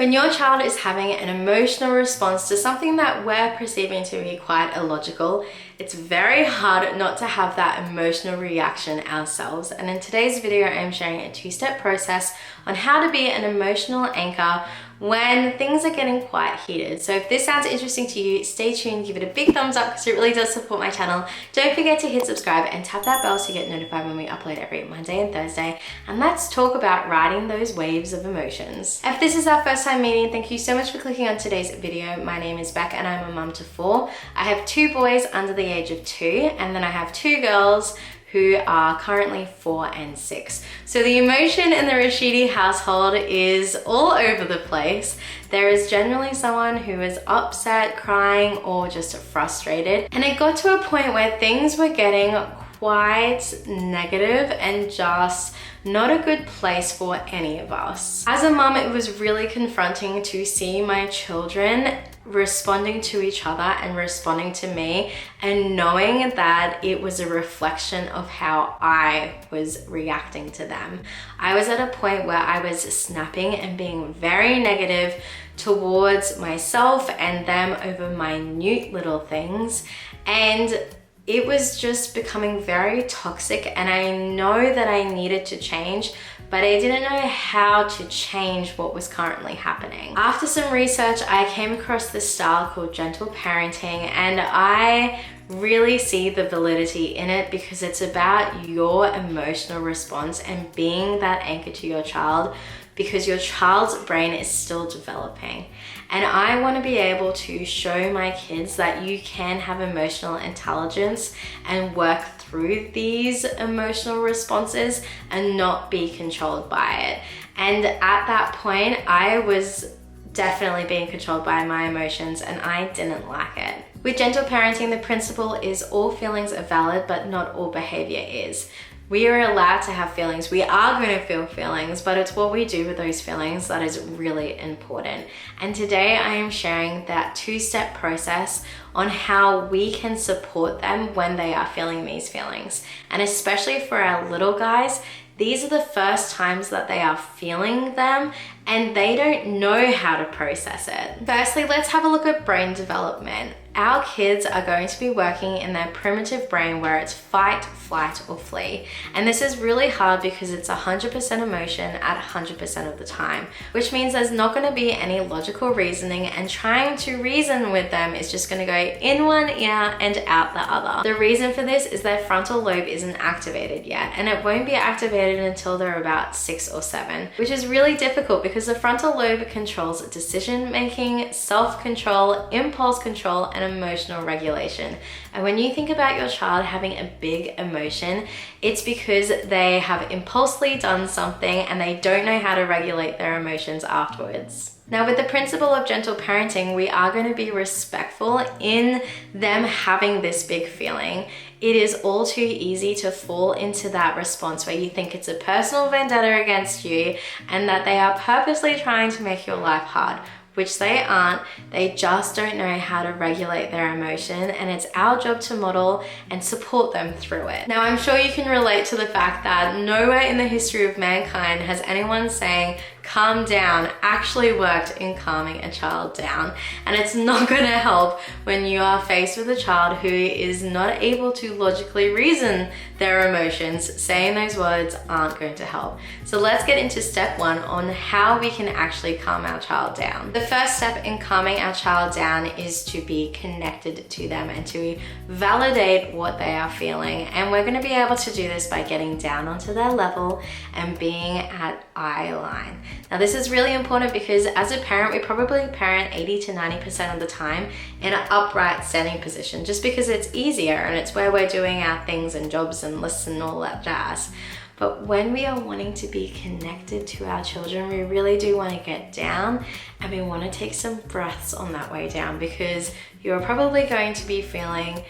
When your child is having an emotional response to something that we're perceiving to be quite illogical, it's very hard not to have that emotional reaction ourselves. And in today's video, I'm sharing a two-step process on how to be an emotional anchor when things are getting quite heated. So if this sounds interesting to you, stay tuned, give it a big thumbs up because it really does support my channel. Don't forget to hit subscribe and tap that bell so you get notified when we upload every Monday and Thursday. And let's talk about riding those waves of emotions. If this is our first time meeting, thank you so much for clicking on today's video. My name is Beck and I'm a mum to 4. I have 2 boys under the age of 2, and then I have 2 girls who are currently 4 and 6. So the emotion in the Rashidi household is all over the place. There is generally someone who is upset, crying, or just frustrated. And it got to a point where things were getting quite negative and just not a good place for any of us. As a mum, it was really confronting to see my children responding to each other and responding to me, and knowing that it was a reflection of how I was reacting to them. I was at a point where I was snapping and being very negative towards myself and them over minute little things, and it was just becoming very toxic, and I know that I needed to change, but I didn't know how to change what was currently happening. After some research, I came across this style called Gentle Parenting, and I really see the validity in it because it's about your emotional response and being that anchor to your child, because your child's brain is still developing. And I want to be able to show my kids that you can have emotional intelligence and work through these emotional responses and not be controlled by it. And at that point, I was definitely being controlled by my emotions, and I didn't like it. With gentle parenting, the principle is all feelings are valid, but not all behavior is. We are allowed to have feelings. We are going to feel feelings, but it's what we do with those feelings that is really important. And today I am sharing that 2-step process on how we can support them when they are feeling these feelings. And especially for our little guys, these are the first times that they are feeling them and they don't know how to process it. Firstly, let's have a look at brain development. Our kids are going to be working in their primitive brain where it's fight, flight, or flee. And this is really hard because it's 100% emotion at 100% of the time, which means there's not going to be any logical reasoning, and trying to reason with them is just going to go in one ear and out the other. The reason for this is their frontal lobe isn't activated yet, and it won't be activated until they're about 6 or 7, which is really difficult because the frontal lobe controls decision making, self-control, impulse control, and emotional regulation. And when you think about your child having a big emotion, it's because they have impulsively done something and they don't know how to regulate their emotions afterwards. Now, with the principle of gentle parenting, we are going to be respectful in them having this big feeling. It is all too easy to fall into that response where you think it's a personal vendetta against you and that they are purposely trying to make your life hard, which they aren't. They just don't know how to regulate their emotion, and it's our job to model and support them through it. Now, I'm sure you can relate to the fact that nowhere in the history of mankind has anyone saying calm down actually worked in calming a child down. And it's not going to help when you are faced with a child who is not able to logically reason their emotions. Saying those words aren't going to help. So let's get into step 1 on how we can actually calm our child down. The first step in calming our child down is to be connected to them and to validate what they are feeling. And we're going to be able to do this by getting down onto their level and being at eye line. Now, this is really important because as a parent, we probably parent 80 to 90% of the time in an upright standing position, just because it's easier and it's where we're doing our things and jobs and lists and all that jazz. But when we are wanting to be connected to our children, we really do want to get down, and we want to take some breaths on that way down, because you're probably going to be feeling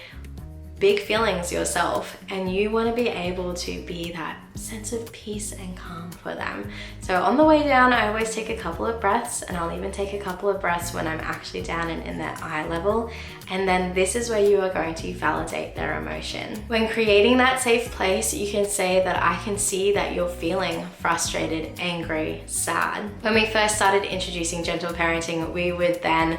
big feelings yourself, and you want to be able to be that sense of peace and calm for them. So on the way down, I always take a couple of breaths, and I'll even take a couple of breaths when I'm actually down and in their eye level. And then this is where you are going to validate their emotion. When creating that safe place, you can say that I can see that you're feeling frustrated, angry, sad. When we first started introducing gentle parenting, we would then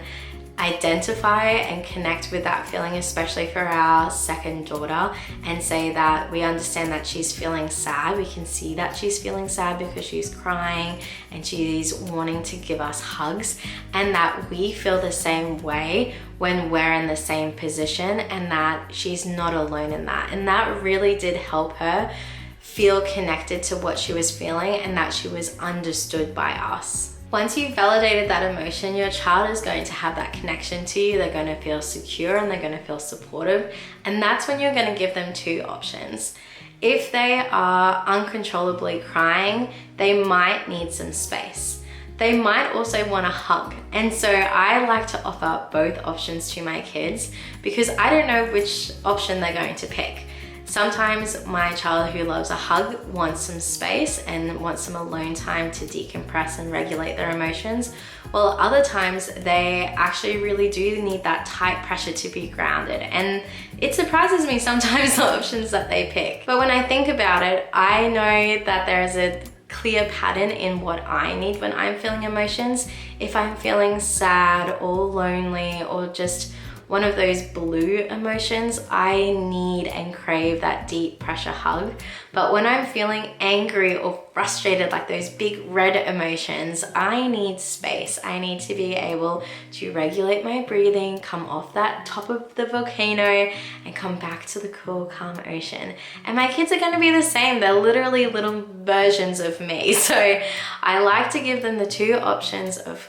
identify and connect with that feeling, especially for our second daughter, and say that we understand that she's feeling sad. We can see that she's feeling sad because she's crying and she's wanting to give us hugs, and that we feel the same way when we're in the same position, and that she's not alone in that. And that really did help her feel connected to what she was feeling and that she was understood by us. Once you've validated that emotion, your child is going to have that connection to you. They're going to feel secure and they're going to feel supportive. And that's when you're going to give them two options. If they are uncontrollably crying, they might need some space. They might also want a hug. And so I like to offer both options to my kids because I don't know which option they're going to pick. Sometimes my child who loves a hug wants some space and wants some alone time to decompress and regulate their emotions, while other times they actually really do need that tight pressure to be grounded. And it surprises me sometimes the options that they pick. But when I think about it, I know that there's a clear pattern in what I need when I'm feeling emotions. If I'm feeling sad or lonely or just one of those blue emotions, I need and crave that deep pressure hug. But when I'm feeling angry or frustrated, like those big red emotions, I need space. I need to be able to regulate my breathing, come off that top of the volcano and come back to the cool, calm ocean. And my kids are gonna be the same. They're literally little versions of me. So I like to give them the two options of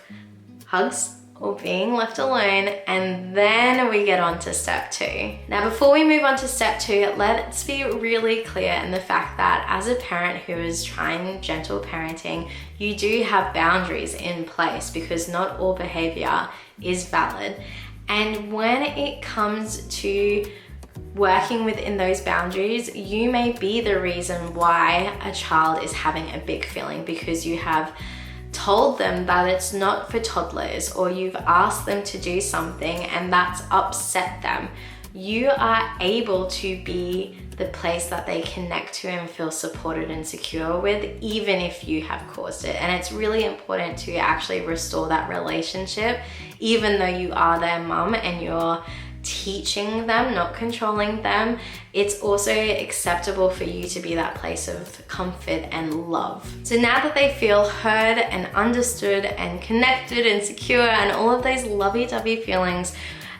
hugs or being left alone, and then we get on to step two. Now, before we move on to step two, let's be really clear in the fact that as a parent who is trying gentle parenting, you do have boundaries in place because not all behavior is valid. And when it comes to working within those boundaries, you may be the reason why a child is having a big feeling because you have told them that it's not for toddlers, or you've asked them to do something and that's upset them. You are able to be the place that they connect to and feel supported and secure with, even if you have caused it. And it's really important to actually restore that relationship, even though you are their mum and you're teaching them, not controlling them. It's also acceptable for you to be that place of comfort and love. So now that they feel heard and understood and connected and secure and all of those lovey-dovey feelings,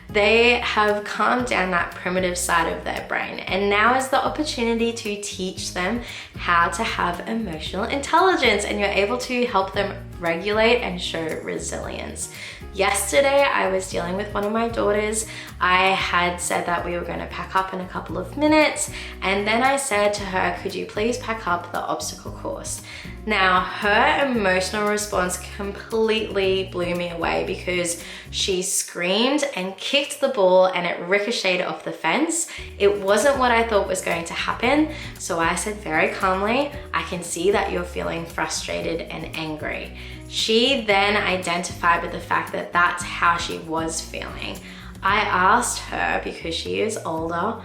they have calmed down that primitive side of their brain. And now is the opportunity to teach them how to have emotional intelligence, and you're able to help them regulate and show resilience. Yesterday, I was dealing with one of my daughters. I had said that we were going to pack up in a couple of minutes, and then I said to her, could you please pack up the obstacle course? Now, her emotional response completely blew me away because she screamed and kicked the ball and it ricocheted off the fence. It wasn't what I thought was going to happen. So I said very calmly, I can see that you're feeling frustrated and angry. She then identified with the fact that that's how she was feeling. I asked her, because she is older,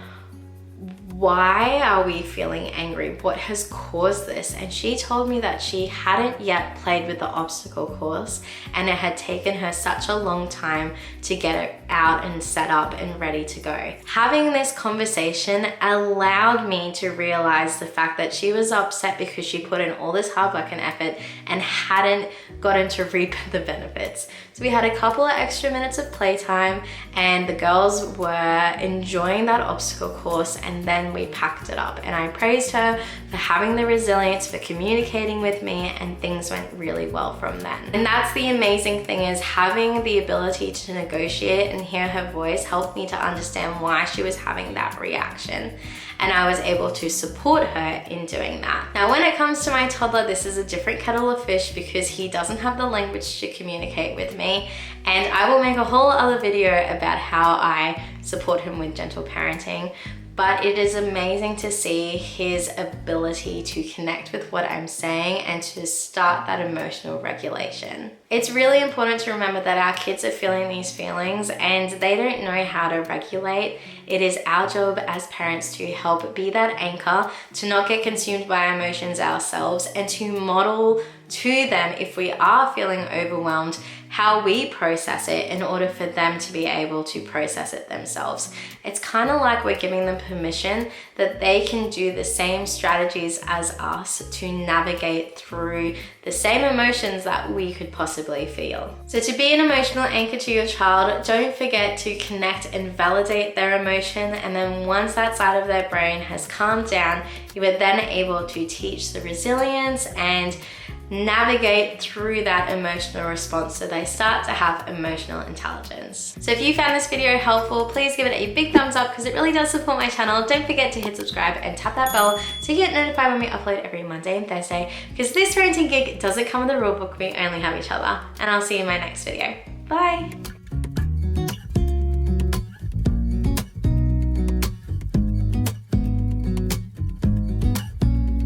why are we feeling angry? What has caused this? And she told me that she hadn't yet played with the obstacle course and it had taken her such a long time to get it out and set up and ready to go. Having this conversation allowed me to realize the fact that she was upset because she put in all this hard work and effort and hadn't gotten to reap the benefits. So we had a couple of extra minutes of playtime and the girls were enjoying that obstacle course, and then then we packed it up. And I praised her for having the resilience, for communicating with me, and things went really well from then. And that's the amazing thing, is having the ability to negotiate and hear her voice helped me to understand why she was having that reaction. And I was able to support her in doing that. Now, when it comes to my toddler, this is a different kettle of fish because he doesn't have the language to communicate with me. And I will make a whole other video about how I support him with gentle parenting. But it is amazing to see his ability to connect with what I'm saying and to start that emotional regulation. It's really important to remember that our kids are feeling these feelings and they don't know how to regulate. It is our job as parents to help be that anchor, to not get consumed by our emotions ourselves, and to model to them, if we are feeling overwhelmed, how we process it in order for them to be able to process it themselves. It's kind of like we're giving them permission that they can do the same strategies as us to navigate through the same emotions that we could possibly feel. So to be an emotional anchor to your child, don't forget to connect and validate their emotion, and then once that side of their brain has calmed down, you are then able to teach the resilience and navigate through that emotional response so they start to have emotional intelligence. So if you found this video helpful, please give it a big thumbs up because it really does support my channel. Don't forget to hit subscribe and tap that bell so you get notified when we upload every Monday and Thursday, because this parenting gig doesn't come with a rule book, we only have each other. And I'll see you in my next video. Bye!